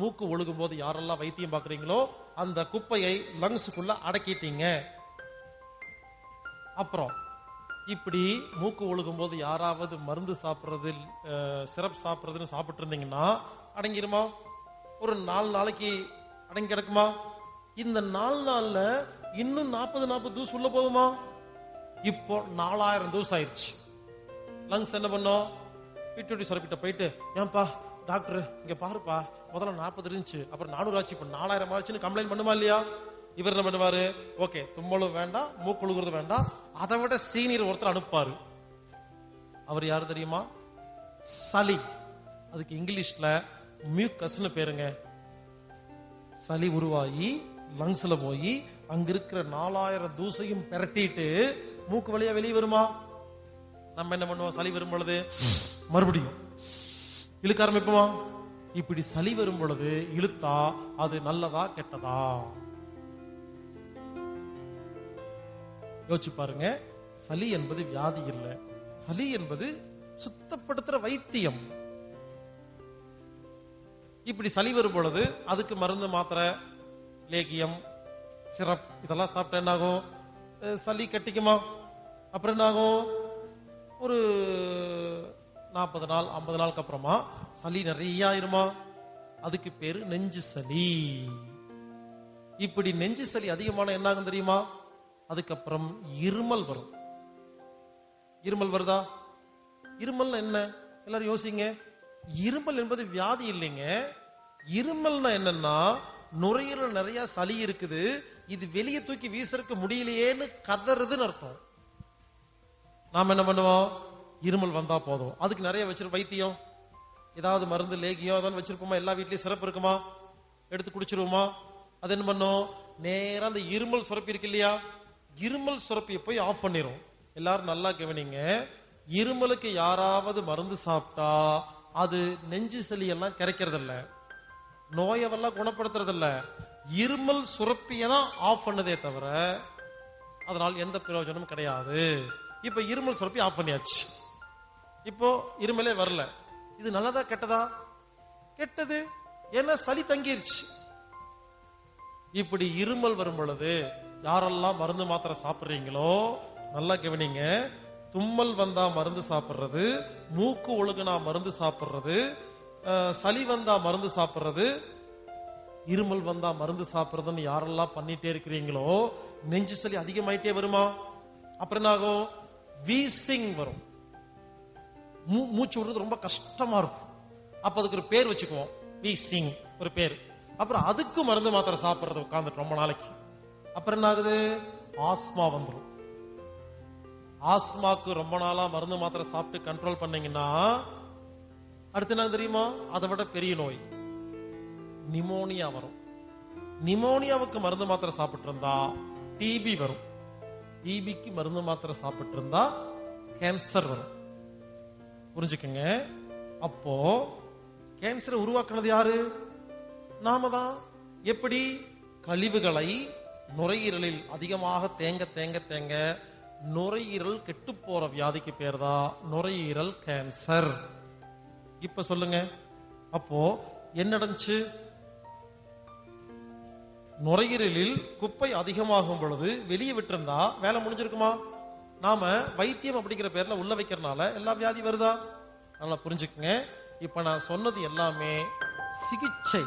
மூக்கு ஒழுகும் போது யாரெல்லாம் வைத்தியம் பாக்குறீங்களோ அந்த குப்பையை லங்ஸுக்குள்ள அடக்கிட்டீங்க. அப்புறம் இப்படி மூக்கு ஒழுகும் போது யாராவது மருந்து சாப்பிடுறது, சிரப் சாப்பிடுறதுன்னு சாப்பிட்டு இருந்தீங்கன்னா அடங்கிருமா? ஒரு 4 நாளைக்கு அடங்கி கிடக்குமா? இந்த 4 நாள்ல இன்னும் 40 தூசு உள்ள போகுமா? இப்போ 4000 தூசு ஆயிடுச்சு. லங்ஸ் என்ன பண்ணும்? பிட்யூட்டரி சுரப்பிட்ட போயிட்டு, ஏன்பா டாக்டர் இங்க பாருப்பா, முதல்ல 40 இருந்துச்சு, அப்புறம் 400 ஆச்சு, இப்ப 4000 ஆச்சுன்னு கம்ப்ளைண்ட் பண்ணுமா இல்லையா? இவர் என்ன பண்ணுவாரு? ஓகே, தும்மலும் வேண்டாம், மூக்குழுகிறது வேண்டாம், அதை விட சீனியர் ஒருத்தர் அனுப்பாரு. அவர் யாரு தெரியுமா? சளி. அதுக்கு இங்கிலீஷ்ல மியூக்கஸ்னு பேருங்க. சளி உருவாகி லங்ஸ்ல போய் அங்க இருக்கிற 4000 தூசையும் பெரட்டிட்டு மூக்கு வழியா வெளியே வருமா? நம்ம என்ன பண்ணுவோம்? சளி வரும் பொழுது மறுபடியும் இழுக்க ஆரம்பிப்போமா? இப்படி சளி வரும் பொழுது இழுத்தா அது நல்லதா கெட்டதா? யோசிச்சு பாருங்க. சளி என்பது வியாதி இல்லை, சளி என்பது சுத்தப்படுத்துற வைத்தியம். இப்படி சளி வரும் பொழுது அதுக்கு மருந்து, மாத்திரை, லேகியம், சிரப் இதெல்லாம் சாப்பிட்டா என்ன ஆகும்? சளி கட்டிக்குமா? அப்புறம் என்ன ஆகும்? ஒரு 40 நாள் 50 நாளுக்கு அப்புறமா சளி நிறைய ஆயிருமா? அதுக்கு பேரு நெஞ்சு சளி. இப்படி நெஞ்சு சளி அதிகமான என்ன ஆகும் தெரியுமா? அதுக்கப்புறம் இருமல் வரும். இருமல் வருதா? இருமல் என்ன? எல்லாரும் யோசிங்க. இருமல் என்பது வியாதி இல்லைங்க. இருமல்னா என்னன்னா, நுரையீரல் நிறைய சளி இருக்குது, இது வெளியே தூக்கி வீசறதுக்கு முடியலையேன்னு கதறுதுன்னு அர்த்தம். நாம என்ன பண்ணுவோம்? இருமல் வந்தா போதும், அதுக்கு நிறைய வச்சிருப்போம் வைத்தியம், ஏதாவது மருந்து, லேகியம் ஏதாவது வச்சிருப்போமா? எல்லா வீட்லயும் சிறப்பு இருக்குமா? எடுத்து குடிச்சிருவோமா? அது என்ன பண்ணும்? நேரம் அந்த இருமல் சுரப்பி இருக்கு இல்லையா, இருமல் சுரப்பியை போய் ஆஃப் பண்ணிரும். எல்லாரும் நல்லா கவனிங்க. இருமலுக்கு யாராவது மருந்து சாப்பிட்டா அது நெஞ்சு சளி எல்லாம் கரைக்கிறது இல்ல, நோயெல்லாம் குணப்படுத்துறது இல்ல, இருமல் சுரப்பியை தான் ஆஃப் பண்ணதே தவிர அதனால் எந்த பிரயோஜனமும் கிடையாது. இப்ப இருமல் சுரப்பி ஆஃப் பண்ணியாச்சு, இப்போ இருமலே வரல. இது நல்லதா கெட்டதா? கெட்டது. ஏன்னா சளி தங்கிருச்சு. இப்படி இருமல் வரும் பொழுது யாரெல்லாம் மருந்து மாத்திரை சாப்பிடுறீங்களோ நல்லா கவனிங்க. தும்மல் வந்தா மருந்து சாப்பிடுறது, மூக்கு ஒழுகுனா மருந்து சாப்பிடுறது, சளி வந்தா மருந்து சாப்பிடுறது, இருமல் வந்தா மருந்து சாப்பிடுறதுன்னு யாரெல்லாம் பண்ணிட்டே இருக்கிறீங்களோ நெஞ்சு சளி அதிகமாயிட்டே வருமா? அப்புறம் என்ன ஆகும்? வீசிங் வரும். மூச்சு விடுறது ரொம்ப கஷ்டமா இருக்கும். அப்ப அதுக்கு ஒரு பேர் வச்சுக்குவோம், வீசிங் ஒரு பேர். அப்புறம் அதுக்கு மருந்து மாத்திரை சாப்பிடுறது உட்கார்ந்துட்டு ரொம்ப நாளைக்கு. அப்புறம் என்ன ஆகுது? ஆஸ்மா வந்துடும். ஆஸ்மாக்கு ரொம்ப நாளா மருந்து மாத்திரை சாப்பிட்டு கண்ட்ரோல் பண்ணீங்கன்னா அடுத்து என்ன தெரியுமா? அதை விட பெரிய நோய் நிமோனியா வரும். நிமோனியாவுக்கு மருந்து மாத்திரை சாப்பிட்டு இருந்தா டிபி வரும். டிபிக்கு மருந்து மாத்திரை சாப்பிட்டு இருந்தா கேன்சர் வரும். புரிஞ்சுக்கங்க. அப்போ கேன்சரை உருவாக்குனது யாரு? நாம தான். எப்படி? கழிவுகளை நுரையீரலில் அதிகமாக தேங்க தேங்க தேங்க நுரையீரல் கெட்டு போற வியாதிக்கு பேர் தான் நுரையீரல் கேன்சர். இப்ப சொல்லுங்க, அப்போ என்ன நடந்துச்சு? நுரையீரலில் குப்பை அதிகமாகும் பொழுது வெளியே விட்டிருந்தா வேலை முடிஞ்சிருக்குமா? நாம வைத்தியம் அப்படிங்கிற பேர்ல உள்ள வைக்கிறதுனால எல்லா வியாதி வருதா? நல்லா புரிஞ்சுக்குங்க. இப்ப நான் சொன்னது எல்லாமே சிகிச்சை.